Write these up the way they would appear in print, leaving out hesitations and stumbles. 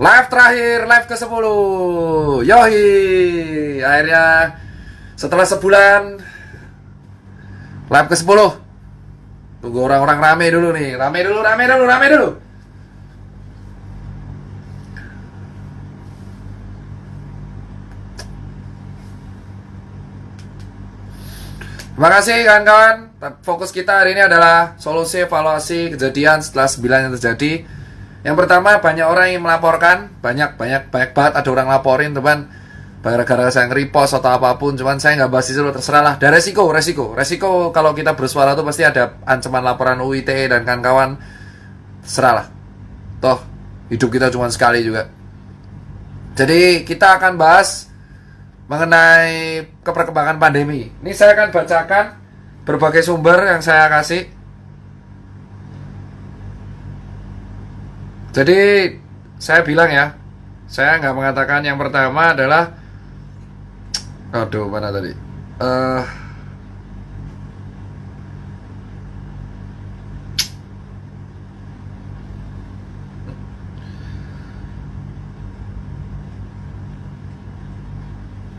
Live terakhir, live ke-10. Yohi. Akhirnya setelah sebulan live ke-10. Tunggu orang-orang rame dulu nih. Rame dulu. Terima kasih kawan-kawan. Fokus kita hari ini adalah solusi evaluasi kejadian setelah 9 yang terjadi. Yang pertama, banyak orang yang melaporkan. Banyak banget ada orang laporin teman. Gara-gara saya nge-repost atau apapun. Cuman saya nggak bahas itu, terserah lah. Dan resiko kalau kita bersuara tuh pasti ada ancaman laporan UITE dan kawan-kawan. Terserah lah. Toh hidup kita cuma sekali juga. Jadi kita akan bahas mengenai perkembangan pandemi. Ini saya akan bacakan berbagai sumber yang saya kasih. Jadi saya bilang ya, saya nggak mengatakan yang pertama adalah, aduh mana tadi?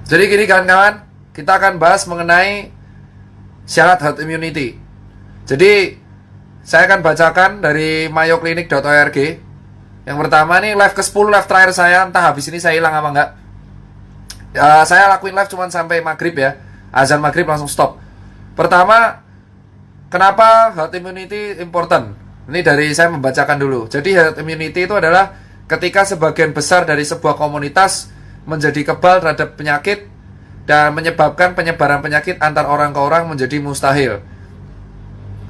Jadi gini kawan-kawan, kita akan bahas mengenai syarat herd immunity. Jadi saya akan bacakan dari mayoclinic.org. Yang pertama nih, live ke-10, live terakhir saya. Entah habis ini saya hilang apa enggak. Saya lakuin live cuma sampai maghrib ya. Azan maghrib langsung stop. Pertama, kenapa herd immunity important? Ini dari saya membacakan dulu. Jadi herd immunity itu adalah ketika sebagian besar dari sebuah komunitas menjadi kebal terhadap penyakit dan menyebabkan penyebaran penyakit antar orang ke orang menjadi mustahil.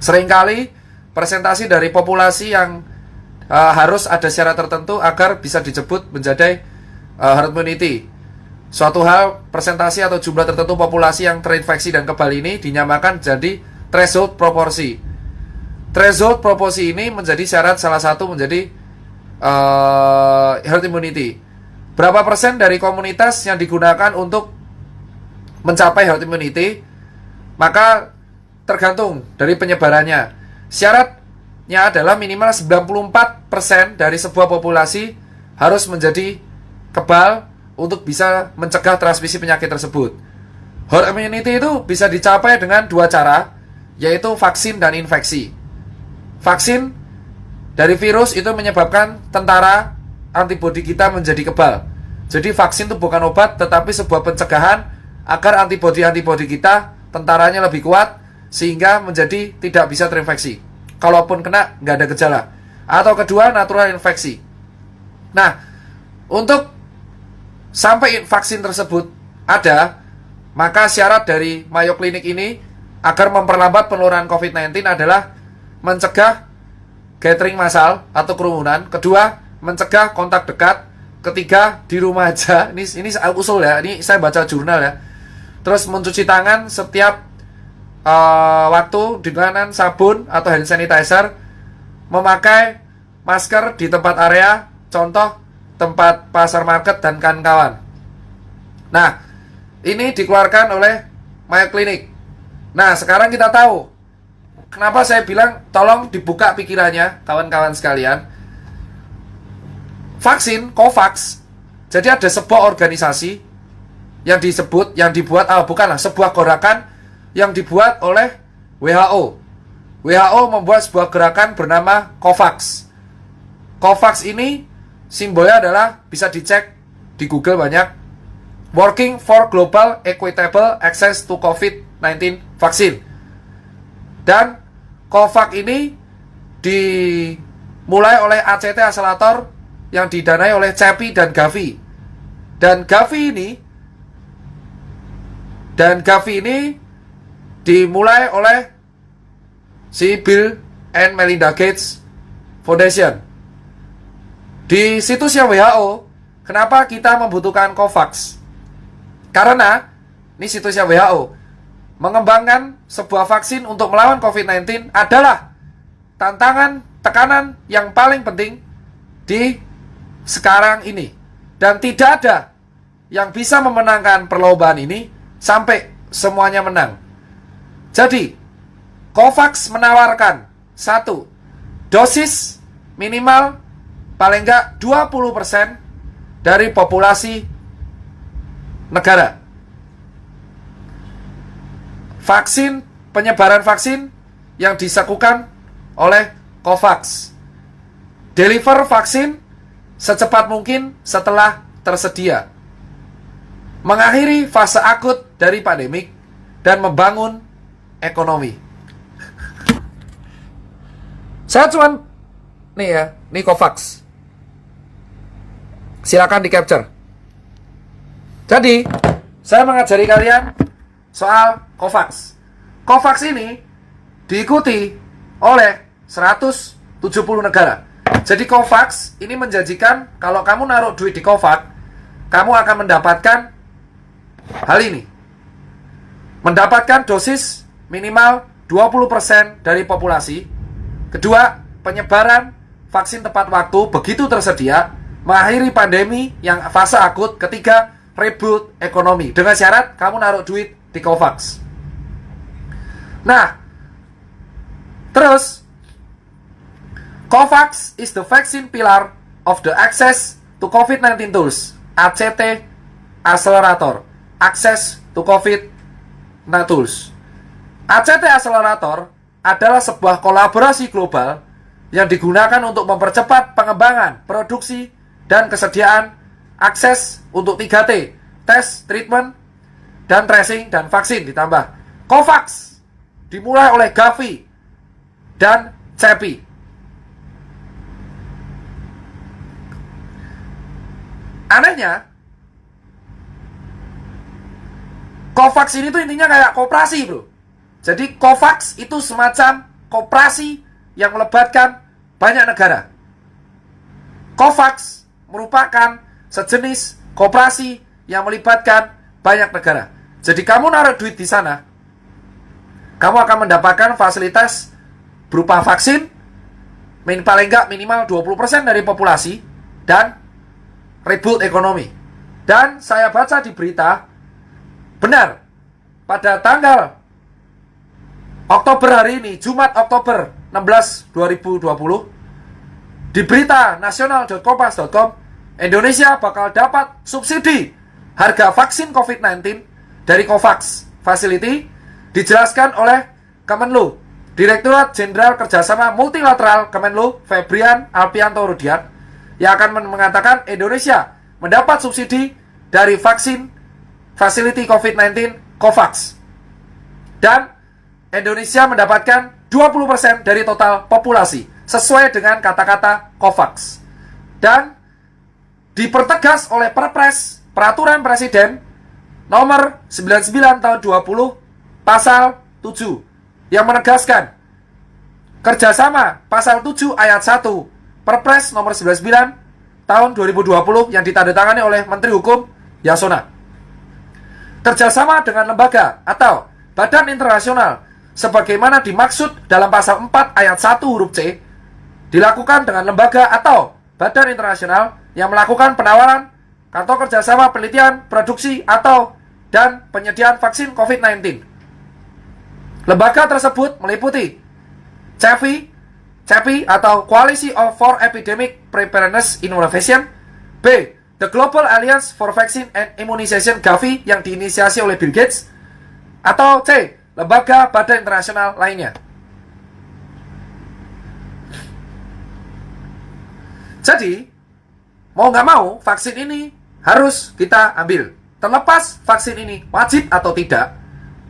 Seringkali presentasi dari populasi yang harus ada syarat tertentu agar bisa disebut menjadi herd immunity. Suatu hal, presentasi atau jumlah tertentu populasi yang terinfeksi dan kebal ini dinyamakan jadi threshold proporsi. Threshold proporsi ini menjadi syarat salah satu menjadi herd immunity. Berapa persen dari komunitas yang digunakan untuk mencapai herd immunity? Maka tergantung dari penyebarannya. Syaratnya adalah minimal 94% dari sebuah populasi harus menjadi kebal untuk bisa mencegah transmisi penyakit tersebut. Herd immunity itu bisa dicapai dengan dua cara, yaitu vaksin dan infeksi. Vaksin dari virus itu menyebabkan tentara antibodi kita menjadi kebal. Jadi vaksin itu bukan obat, tetapi sebuah pencegahan agar antibodi kita, tentaranya lebih kuat, sehingga menjadi tidak bisa terinfeksi. Kalaupun kena, nggak ada gejala. Atau kedua, natural infeksi. Nah, untuk sampai vaksin tersebut ada, maka syarat dari Mayo Clinic ini agar memperlambat penularan COVID-19 adalah mencegah gathering massal atau kerumunan. Kedua, mencegah kontak dekat. Ketiga, di rumah aja. Ini usul ya. Ini saya baca jurnal ya. Terus mencuci tangan setiap waktu dengan sabun atau hand sanitizer. Memakai masker di tempat area, contoh tempat pasar market dan kawan-kawan. Nah, ini dikeluarkan oleh Mayo Clinic. Nah, sekarang kita tahu kenapa saya bilang tolong dibuka pikirannya kawan-kawan sekalian. Vaksin, COVAX. Jadi ada sebuah organisasi yang dibuat, bukanlah, sebuah gerakan yang dibuat oleh WHO. WHO membuat sebuah gerakan bernama COVAX. COVAX ini simbolnya adalah, bisa dicek di Google banyak, Working for Global Equitable Access to COVID-19 Vaccine. Dan COVAX ini dimulai oleh ACT Accelerator yang didanai oleh CEPI dan Gavi. Dan Gavi ini dimulai oleh si Bill and Melinda Gates Foundation. Di situsnya WHO, kenapa kita membutuhkan COVAX? Karena ini situsnya WHO, mengembangkan sebuah vaksin untuk melawan COVID-19 adalah tekanan yang paling penting di sekarang ini. Dan tidak ada yang bisa memenangkan perlombaan ini sampai semuanya menang. Jadi, COVAX menawarkan 1. Dosis minimal paling enggak 20% dari populasi negara. Penyebaran vaksin yang dilakukan oleh COVAX. Deliver vaksin secepat mungkin setelah tersedia. Mengakhiri fase akut dari pandemik dan membangun ekonomi. Saya cuman nih ya, ini COVAX. Silakan di capture. Jadi, saya mengajari kalian soal COVAX. COVAX ini diikuti oleh 170 negara. Jadi COVAX ini menjanjikan kalau kamu naruh duit di COVAX, kamu akan mendapatkan hal ini. Mendapatkan dosis minimal 20% dari populasi. Kedua, penyebaran vaksin tepat waktu begitu tersedia, mengakhiri pandemi yang fase akut. Ketiga, reboot ekonomi. Dengan syarat kamu naruh duit di COVAX. Nah, terus COVAX is the vaccine pillar of the access to COVID-19 tools, ACT Accelerator, Access to COVID-19 tools. ACT Accelerator adalah sebuah kolaborasi global yang digunakan untuk mempercepat pengembangan, produksi, dan kesediaan akses untuk 3T, tes, treatment, dan tracing, dan vaksin ditambah. COVAX dimulai oleh Gavi dan CEPI. Anehnya, COVAX ini tuh intinya kayak koperasi, bro. Jadi COVAX itu semacam koperasi yang melibatkan banyak negara. COVAX merupakan sejenis koperasi yang melibatkan banyak negara. Jadi kamu naruh duit di sana, kamu akan mendapatkan fasilitas berupa vaksin, paling enggak minimal 20% dari populasi, dan reboot ekonomi. Dan saya baca di berita, benar, pada tanggal Oktober hari ini, Jumat Oktober 16, 2020, di berita nasional.kompas.com, Indonesia bakal dapat subsidi harga vaksin COVID-19 dari COVAX Facility. Dijelaskan oleh Kemenlu, Direktorat Jenderal Kerjasama Multilateral Kemenlu, Febrian Alpianto Rudiat, yang akan mengatakan Indonesia mendapat subsidi dari vaksin Facility COVID-19 COVAX. Dan Indonesia mendapatkan 20% dari total populasi, sesuai dengan kata-kata COVAX. Dan dipertegas oleh Perpres Peraturan Presiden nomor 99 tahun 20 pasal 7 yang menegaskan kerjasama pasal 7 ayat 1 Perpres nomor 99 tahun 2020 yang ditandatangani oleh Menteri Hukum Yasona. Kerjasama dengan lembaga atau badan internasional sebagaimana dimaksud dalam pasal 4 ayat 1 huruf C dilakukan dengan lembaga atau badan internasional yang melakukan penawaran atau kerjasama penelitian, produksi, atau dan penyediaan vaksin COVID-19. Lembaga tersebut meliputi CEPI atau Coalition for Epidemic Preparedness Innovation, B. The Global Alliance for Vaccine and Immunization Gavi yang diinisiasi oleh Bill Gates, atau C. Lembaga badan internasional lainnya. Jadi, mau nggak mau, vaksin ini harus kita ambil. Terlepas vaksin ini wajib atau tidak,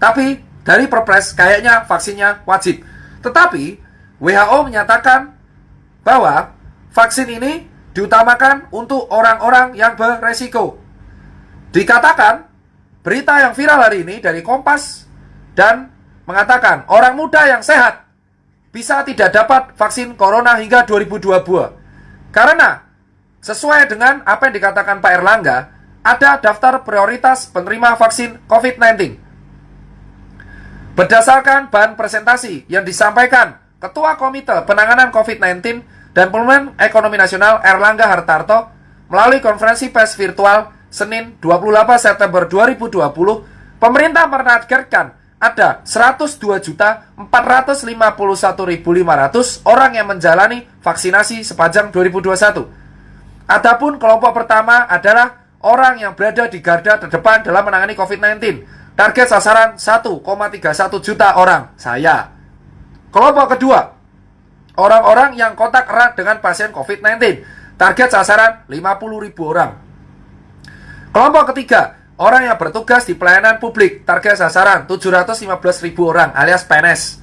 tapi dari Perpres kayaknya vaksinnya wajib. Tetapi WHO menyatakan bahwa vaksin ini diutamakan untuk orang-orang yang beresiko. Dikatakan, berita yang viral hari ini dari Kompas dan mengatakan orang muda yang sehat bisa tidak dapat vaksin corona hingga 2022. Karena sesuai dengan apa yang dikatakan Pak Erlangga, ada daftar prioritas penerima vaksin COVID-19. Berdasarkan bahan presentasi yang disampaikan Ketua Komite Penanganan COVID-19 dan Pemulihan Ekonomi Nasional Erlangga Hartarto melalui konferensi pers virtual Senin 28 September 2020, pemerintah menargetkan ada 102.451.500 orang yang menjalani vaksinasi sepanjang 2021. Adapun kelompok pertama adalah orang yang berada di garda terdepan dalam menangani COVID-19. Target sasaran 1,31 juta orang, saya. Kelompok kedua, orang-orang yang kontak erat dengan pasien COVID-19. Target sasaran 50.000 orang. Kelompok ketiga, orang yang bertugas di pelayanan publik. Target sasaran 715.000 orang alias PNS.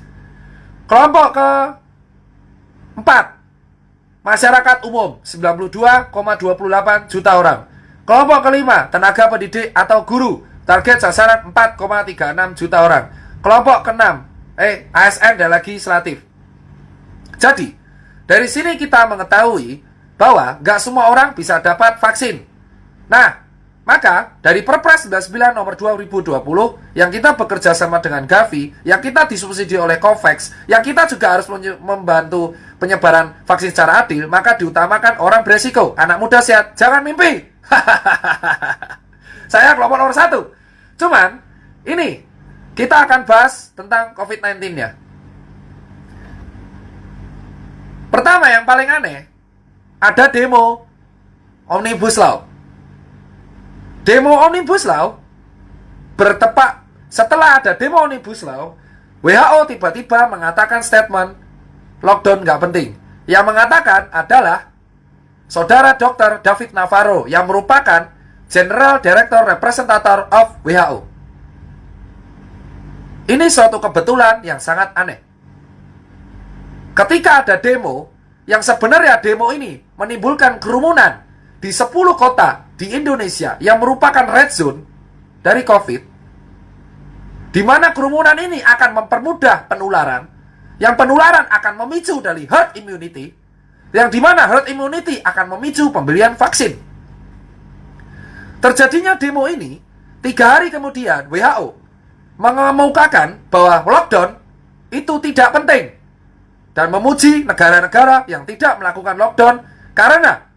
Kelompok keempat, masyarakat umum 92,28 juta orang. Kelompok kelima, tenaga pendidik atau guru. Target sasaran 4,36 juta orang. Kelompok keenam, ASN dan legislatif. Jadi, dari sini kita mengetahui bahwa nggak semua orang bisa dapat vaksin. Nah, maka dari Perpres 99 nomor 2020 yang kita bekerja sama dengan Gavi, yang kita disubsidi oleh COVAX, yang kita juga harus membantu penyebaran vaksin secara adil, maka diutamakan orang beresiko, anak muda sehat, jangan mimpi. Saya kelompok nomor 1. Cuman, ini kita akan bahas tentang COVID-19-nya. Pertama, yang paling aneh, ada demo Omnibus Law. Demo Omnibus Law bertepat setelah ada demo Omnibus Law, WHO tiba-tiba mengatakan statement lockdown nggak penting. Yang mengatakan adalah Saudara Dr. David Navarro yang merupakan General Director Representative of WHO. Ini suatu kebetulan yang sangat aneh. Ketika ada demo, yang sebenarnya demo ini menimbulkan kerumunan di 10 kota di Indonesia yang merupakan red zone dari COVID, di mana kerumunan ini akan mempermudah penularan, yang penularan akan memicu dari herd immunity, yang dimana herd immunity akan memicu pembelian vaksin. Terjadinya demo ini 3 hari kemudian WHO mengemukakan bahwa lockdown itu tidak penting dan memuji negara-negara yang tidak melakukan lockdown karena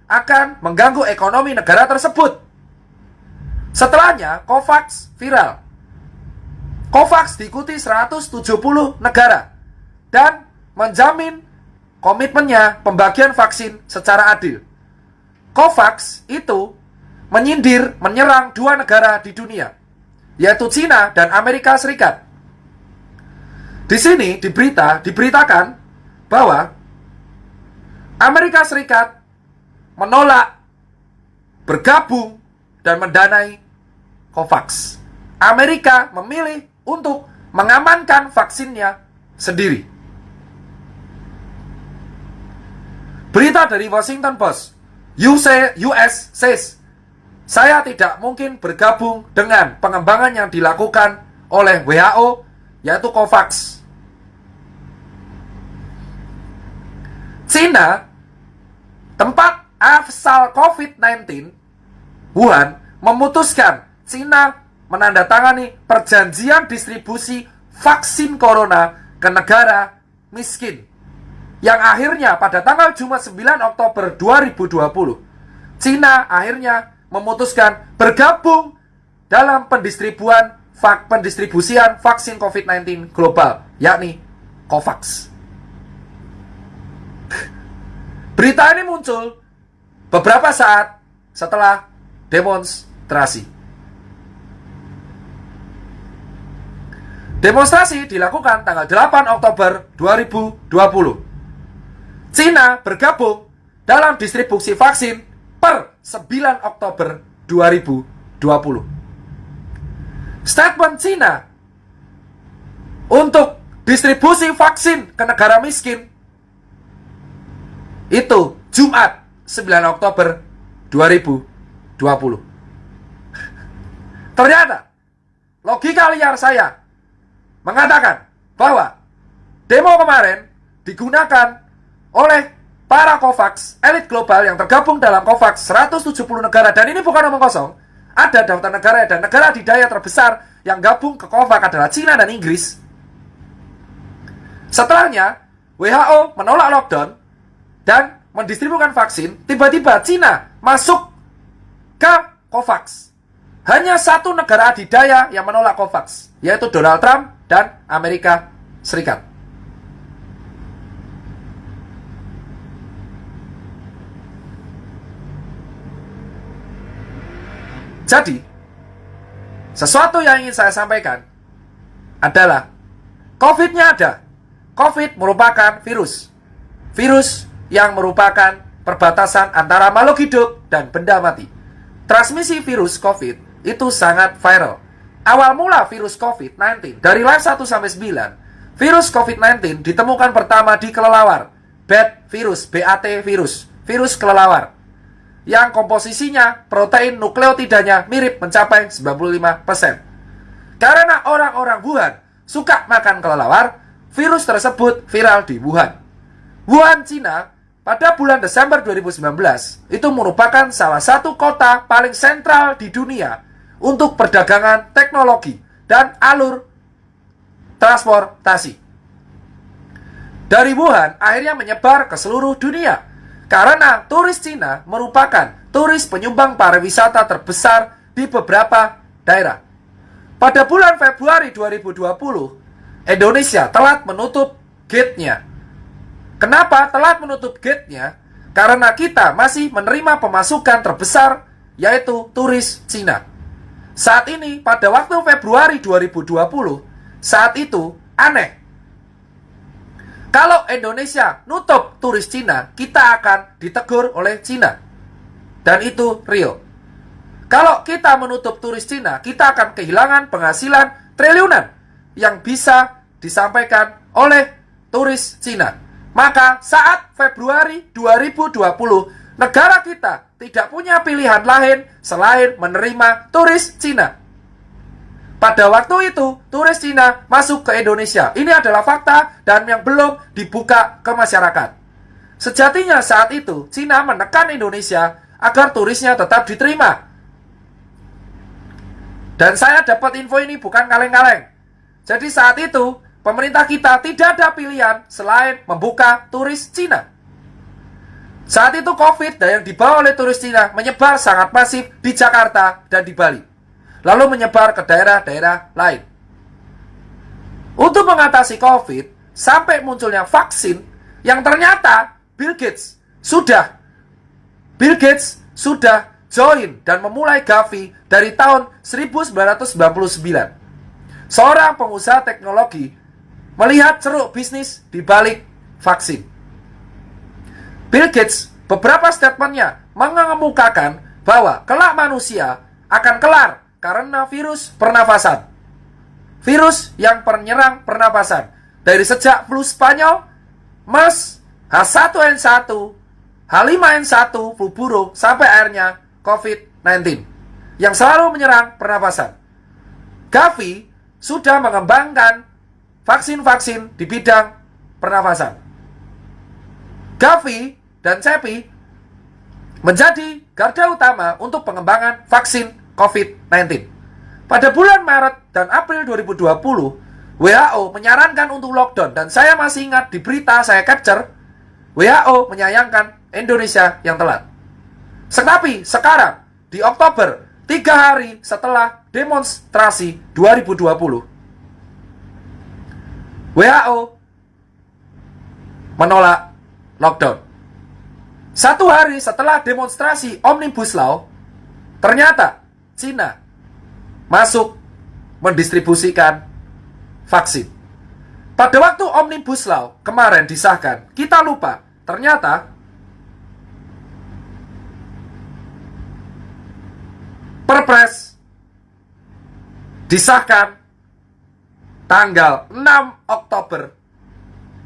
akan mengganggu ekonomi negara tersebut. Setelahnya COVAX viral. COVAX diikuti 170 negara dan menjamin komitmennya pembagian vaksin secara adil. COVAX itu menyerang 2 negara di dunia, yaitu China dan Amerika Serikat. Di sini diberitakan bahwa Amerika Serikat menolak bergabung dan mendanai COVAX. Amerika memilih untuk mengamankan vaksinnya sendiri. Berita dari Washington Post, US says, saya tidak mungkin bergabung dengan pengembangan yang dilakukan oleh WHO, yaitu COVAX. China, tempat asal COVID-19, Wuhan, memutuskan China menandatangani perjanjian distribusi vaksin corona ke negara miskin. Yang akhirnya pada tanggal Jumat 9 Oktober 2020, China akhirnya memutuskan bergabung dalam pendistribusian vaksin COVID-19 global, yakni COVAX. Berita ini muncul beberapa saat setelah demonstrasi. Demonstrasi dilakukan tanggal 8 Oktober 2020. China bergabung dalam distribusi vaksin per 9 Oktober 2020. Statement China untuk distribusi vaksin ke negara miskin itu Jumat 9 Oktober 2020. Ternyata logika liar saya mengatakan bahwa demo kemarin digunakan oleh para COVAX, elit global yang tergabung dalam COVAX 170 negara. Dan ini bukan omong kosong. Ada daftar negara dan negara adidaya terbesar yang gabung ke COVAX adalah China dan Inggris. Setelahnya, WHO menolak lockdown dan mendistribusikan vaksin. Tiba-tiba China masuk ke COVAX. Hanya 1 negara adidaya yang menolak COVAX, yaitu Donald Trump dan Amerika Serikat. Jadi, sesuatu yang ingin saya sampaikan adalah COVID-nya ada. COVID merupakan virus. Virus yang merupakan perbatasan antara makhluk hidup dan benda mati. Transmisi virus COVID itu sangat viral. Awal mula virus COVID-19 dari live 1 sampai 9, virus COVID-19 ditemukan pertama di kelelawar. BAT virus, virus kelelawar. Yang komposisinya protein nukleotidanya mirip mencapai 95%. Karena orang-orang Wuhan suka makan kelelawar, virus tersebut viral di Wuhan. Wuhan, Cina, pada bulan Desember 2019, itu merupakan salah satu kota paling sentral di dunia untuk perdagangan teknologi dan alur transportasi. Dari Wuhan akhirnya menyebar ke seluruh dunia karena turis Cina merupakan turis penyumbang pariwisata terbesar di beberapa daerah. Pada bulan Februari 2020, Indonesia telat menutup gate-nya. Kenapa telat menutup gate-nya? Karena kita masih menerima pemasukan terbesar, yaitu turis Cina. Saat ini, pada waktu Februari 2020, saat itu aneh. Kalau Indonesia nutup turis Cina, kita akan ditegur oleh Cina. Dan itu real. Kalau kita menutup turis Cina, kita akan kehilangan penghasilan triliunan yang bisa disampaikan oleh turis Cina. Maka saat Februari 2020, negara kita tidak punya pilihan lain selain menerima turis Cina. Pada waktu itu, turis Cina masuk ke Indonesia. Ini adalah fakta dan yang belum dibuka ke masyarakat. Sejatinya saat itu, Cina menekan Indonesia agar turisnya tetap diterima. Dan saya dapat info ini bukan kaleng-kaleng. Jadi saat itu, pemerintah kita tidak ada pilihan selain membuka turis Cina. Saat itu COVID yang dibawa oleh turis Cina menyebar sangat masif di Jakarta dan di Bali. Lalu menyebar ke daerah-daerah lain. Untuk mengatasi COVID, sampai munculnya vaksin yang ternyata Bill Gates sudah join dan memulai Gavi dari tahun 1999. Seorang pengusaha teknologi melihat ceruk bisnis di balik vaksin. Bill Gates beberapa statementnya mengemukakan bahwa kelak manusia akan kelar karena virus pernafasan. Virus yang penyerang pernapasan. Dari sejak flu Spanyol, MERS, H1N1, H5N1, flu burung, sampai akhirnya COVID-19 yang selalu menyerang pernapasan. Gavi sudah mengembangkan vaksin-vaksin di bidang pernafasan. Gavi dan CEPI menjadi garda utama untuk pengembangan vaksin COVID-19. Pada bulan Maret dan April 2020, WHO menyarankan untuk lockdown. Dan saya masih ingat di berita saya capture, WHO menyayangkan Indonesia yang telat. Tetapi sekarang, di Oktober, 3 hari setelah demonstrasi 2020, WHO menolak lockdown. 1 hari setelah demonstrasi Omnibus Law, ternyata Cina masuk mendistribusikan vaksin. Pada waktu Omnibus Law kemarin disahkan, kita lupa, ternyata Perpres disahkan tanggal 6 Oktober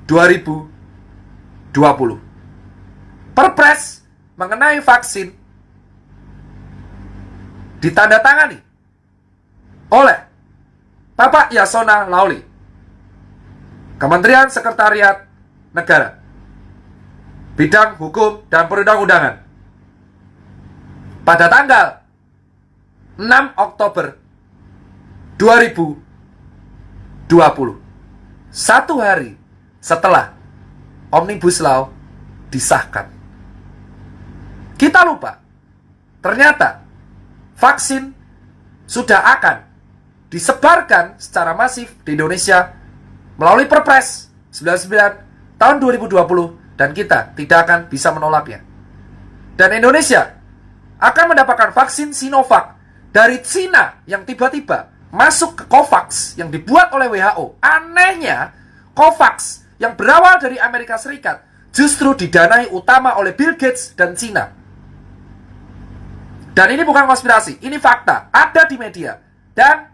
2020. Perpres mengenai vaksin ditandatangani oleh Bapak Yasona Lawli, Kementerian Sekretariat Negara, Bidang Hukum dan Perundang-undangan, pada tanggal 6 Oktober 2020, 1 hari setelah Omnibus Law disahkan. Kita lupa, ternyata vaksin sudah akan disebarkan secara masif di Indonesia melalui Perpres 99 tahun 2020, dan kita tidak akan bisa menolaknya. Dan Indonesia akan mendapatkan vaksin Sinovac dari Cina yang tiba-tiba masuk ke COVAX yang dibuat oleh WHO. Anehnya, COVAX yang berawal dari Amerika Serikat justru didanai utama oleh Bill Gates dan Cina. Dan ini bukan konspirasi, ini fakta, ada di media dan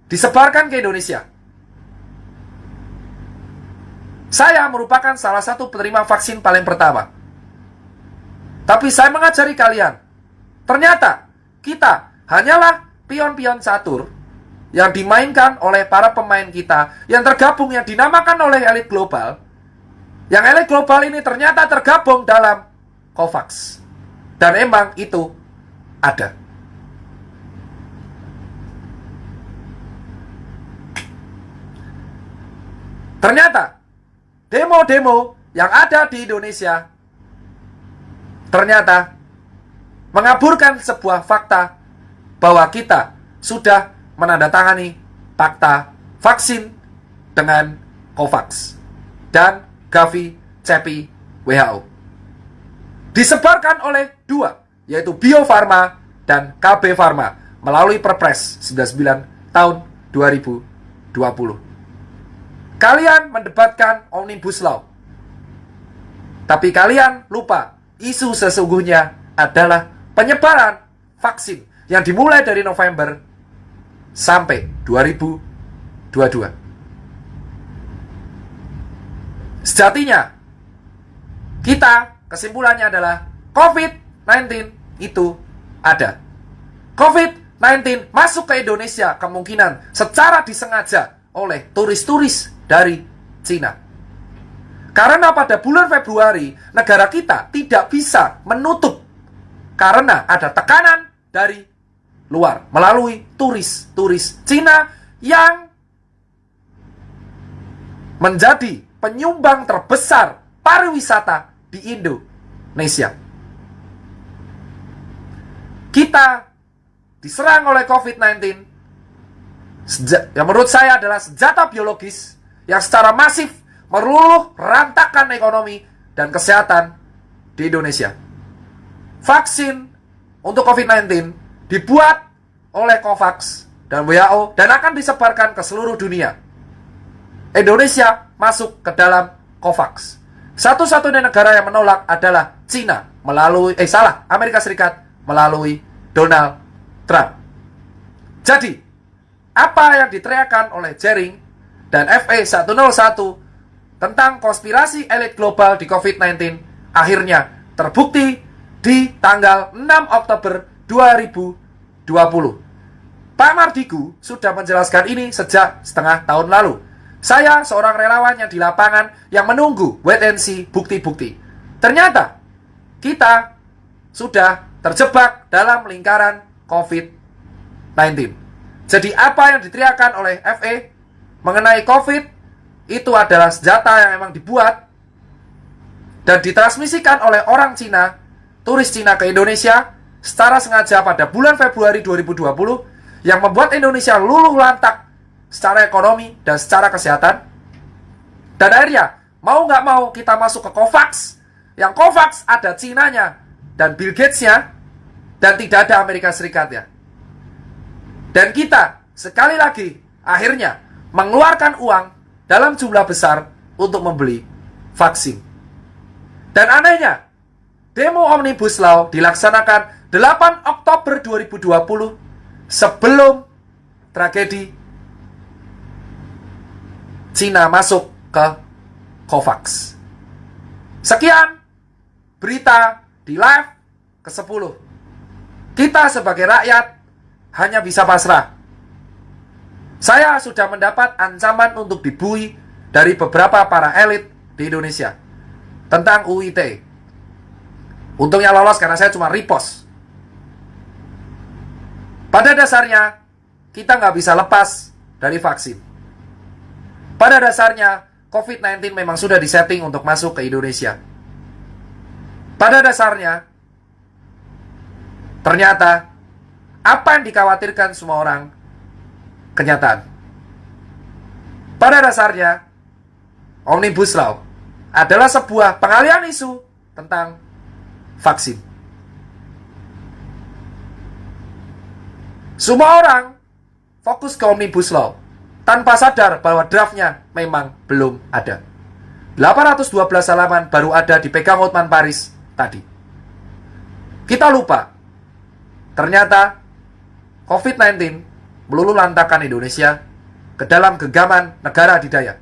disebarkan ke Indonesia. Saya merupakan salah satu penerima vaksin paling pertama. Tapi saya mengajari kalian, ternyata kita hanyalah pion-pion catur yang dimainkan oleh para pemain kita, yang tergabung, yang dinamakan oleh elit global. Yang elit global ini ternyata tergabung dalam COVAX. Dan emang itu ada. Ternyata demo-demo yang ada di Indonesia ternyata mengaburkan sebuah fakta bahwa kita sudah menandatangani fakta vaksin dengan COVAX dan Gavi, CEPI, WHO. Disebarkan oleh dua, yaitu Bio Farma dan KB Farma melalui Perpres 99 tahun 2020. Kalian mendebatkan Omnibus Law, tapi kalian lupa isu sesungguhnya adalah penyebaran vaksin yang dimulai dari November sampai 2022. Sejatinya, kita kesimpulannya adalah COVID-19 itu ada. COVID-19 masuk ke Indonesia kemungkinan secara disengaja oleh turis-turis dari Cina. Karena pada bulan Februari, negara kita tidak bisa menutup karena ada tekanan dari luar melalui turis-turis Cina yang menjadi penyumbang terbesar pariwisata di Indonesia. Kita diserang oleh COVID-19 yang menurut saya adalah senjata biologis yang secara masif meluluh rantakan ekonomi dan kesehatan di Indonesia. Vaksin untuk COVID-19 dibuat oleh COVAX dan WHO dan akan disebarkan ke seluruh dunia. Indonesia masuk ke dalam COVAX. Satu-satunya negara yang menolak adalah Cina melalui Amerika Serikat melalui Donald Trump. Jadi, apa yang diteriakan oleh Jering dan FE101 tentang konspirasi elit global di COVID-19 akhirnya terbukti di tanggal 6 Oktober 2020. Pak Mardigu sudah menjelaskan ini sejak setengah tahun lalu. Saya seorang relawan yang di lapangan yang menunggu wait and see bukti-bukti. Ternyata kita sudah terjebak dalam lingkaran COVID-19. Jadi apa yang diteriakan oleh FE mengenai COVID itu adalah senjata yang memang dibuat dan ditransmisikan oleh orang Cina, turis Cina ke Indonesia secara sengaja pada bulan Februari 2020 yang membuat Indonesia luluh lantak secara ekonomi dan secara kesehatan. Dan akhirnya, mau nggak mau kita masuk ke COVAX, yang COVAX ada Cinanya dan Bill Gates-nya dan tidak ada Amerika Serikatnya. Dan kita, sekali lagi, akhirnya mengeluarkan uang dalam jumlah besar untuk membeli vaksin. Dan anehnya, demo Omnibus Law dilaksanakan 8 Oktober 2020 sebelum tragedi Cina masuk ke COVAX. Sekian berita di live ke-10. Kita sebagai rakyat hanya bisa pasrah. Saya sudah mendapat ancaman untuk dibully dari beberapa para elit di Indonesia tentang UU ITE. Untungnya lolos karena saya cuma repost. Pada dasarnya, kita nggak bisa lepas dari vaksin. Pada dasarnya, COVID-19 memang sudah disetting untuk masuk ke Indonesia. Pada dasarnya, ternyata apa yang dikhawatirkan semua orang kenyataan. Pada dasarnya, Omnibus Law adalah sebuah pengalihan isu tentang vaksin. Semua orang fokus ke Omnibus Law tanpa sadar bahwa draftnya memang belum ada. 812 halaman baru ada dipegang Hotman Paris tadi. Kita lupa, ternyata COVID-19 meluluhlantakkan Indonesia ke dalam genggaman negara adidaya.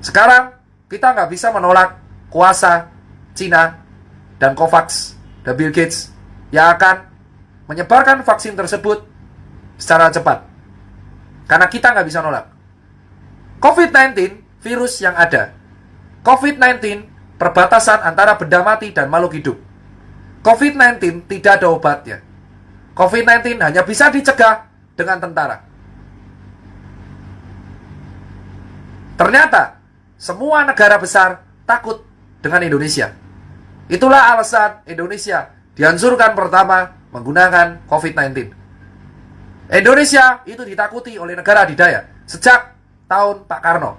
Sekarang kita nggak bisa menolak kuasa Cina dan COVAX dan Bill Gates yang akan menyebarkan vaksin tersebut secara cepat. Karena kita nggak bisa nolak. COVID-19 virus yang ada. COVID-19 perbatasan antara benda mati dan makhluk hidup. COVID-19 tidak ada obatnya. COVID-19 hanya bisa dicegah dengan tentara. Ternyata semua negara besar takut dengan Indonesia. Itulah alasan Indonesia dianjurkan pertama menggunakan COVID-19. Indonesia itu ditakuti oleh negara adidaya sejak tahun Pak Karno.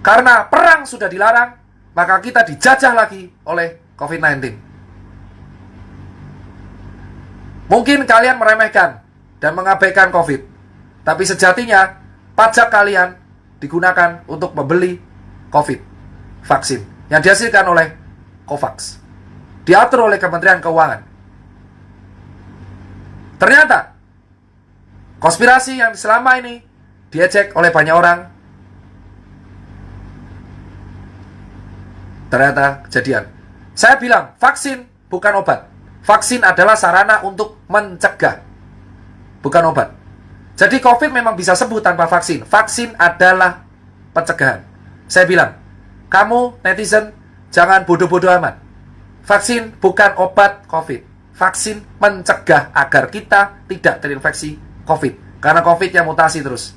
Karena perang sudah dilarang, maka kita dijajah lagi oleh COVID-19. Mungkin kalian meremehkan dan mengabaikan COVID, tapi sejatinya pajak kalian digunakan untuk membeli COVID, vaksin, yang dihasilkan oleh COVAX, diatur oleh Kementerian Keuangan. Ternyata konspirasi yang selama ini diejek oleh banyak orang ternyata kejadian. Saya bilang, vaksin bukan obat. Vaksin adalah sarana untuk mencegah, bukan obat. Jadi COVID memang bisa sembuh tanpa vaksin. Vaksin adalah pencegahan. Saya bilang, kamu netizen jangan bodoh-bodoh amat. Vaksin bukan obat COVID. Vaksin mencegah agar kita tidak terinfeksi COVID. Karena COVID yang mutasi terus.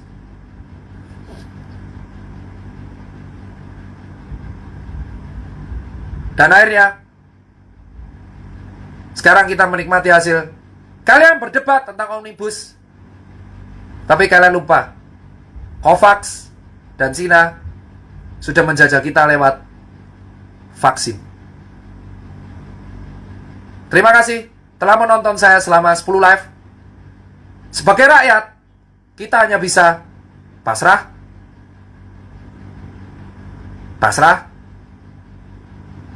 Dan akhirnya, sekarang kita menikmati hasil. Kalian berdebat tentang Omnibus, tapi kalian lupa, COVAX dan Cina sudah menjajah kita lewat vaksin. Terima kasih telah menonton saya selama 10 live. Sebagai rakyat, kita hanya bisa pasrah,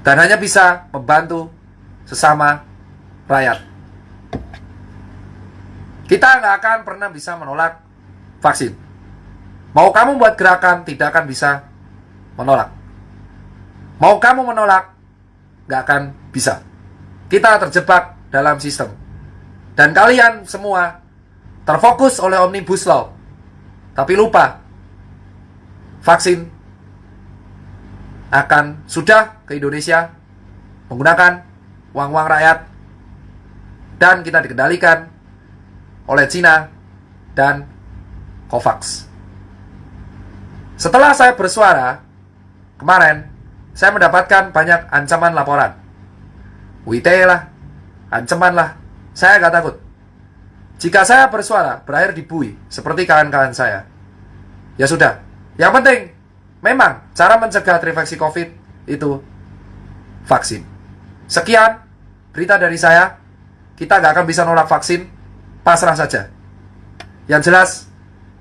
dan hanya bisa membantu sesama rakyat. Kita nggak akan pernah bisa menolak vaksin. Mau kamu buat gerakan, tidak akan bisa menolak. Mau kamu menolak, nggak akan bisa. Kita terjebak dalam sistem. Dan kalian semua terfokus oleh Omnibus Law. Tapi lupa, vaksin akan sudah ke Indonesia menggunakan uang-uang rakyat, dan kita dikendalikan oleh Cina dan COVAX. Setelah saya bersuara kemarin, saya mendapatkan banyak ancaman laporan. WITE lah, ancaman lah. Saya gak takut. Jika saya bersuara berakhir dibui seperti kawan-kawan saya, ya sudah. Yang penting, memang cara mencegah terinfeksi COVID itu vaksin. Sekian berita dari saya. Kita gak akan bisa nolak vaksin. Pasrah saja. Yang jelas,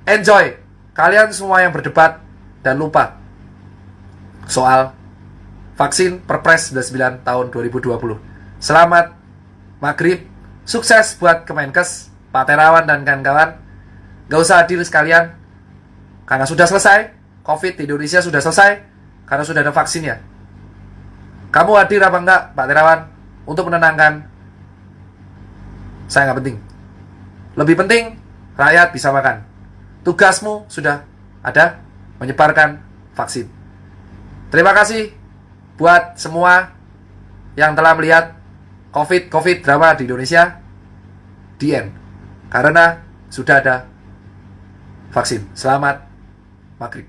enjoy kalian semua yang berdebat dan lupa soal vaksin Perpres 29 tahun 2020. Selamat maghrib. Sukses buat Kemenkes, Pak Terawan dan kawan-kawan. Gak usah hadir sekalian, karena sudah selesai. COVID di Indonesia sudah selesai, karena sudah ada vaksinnya. Kamu hadir apa enggak, Pak Terawan, untuk menenangkan? Saya nggak penting. Lebih penting, rakyat bisa makan. Tugasmu sudah ada, menyebarkan vaksin. Terima kasih buat semua yang telah melihat COVID drama di Indonesia. The end. Karena sudah ada vaksin. Selamat maghrib.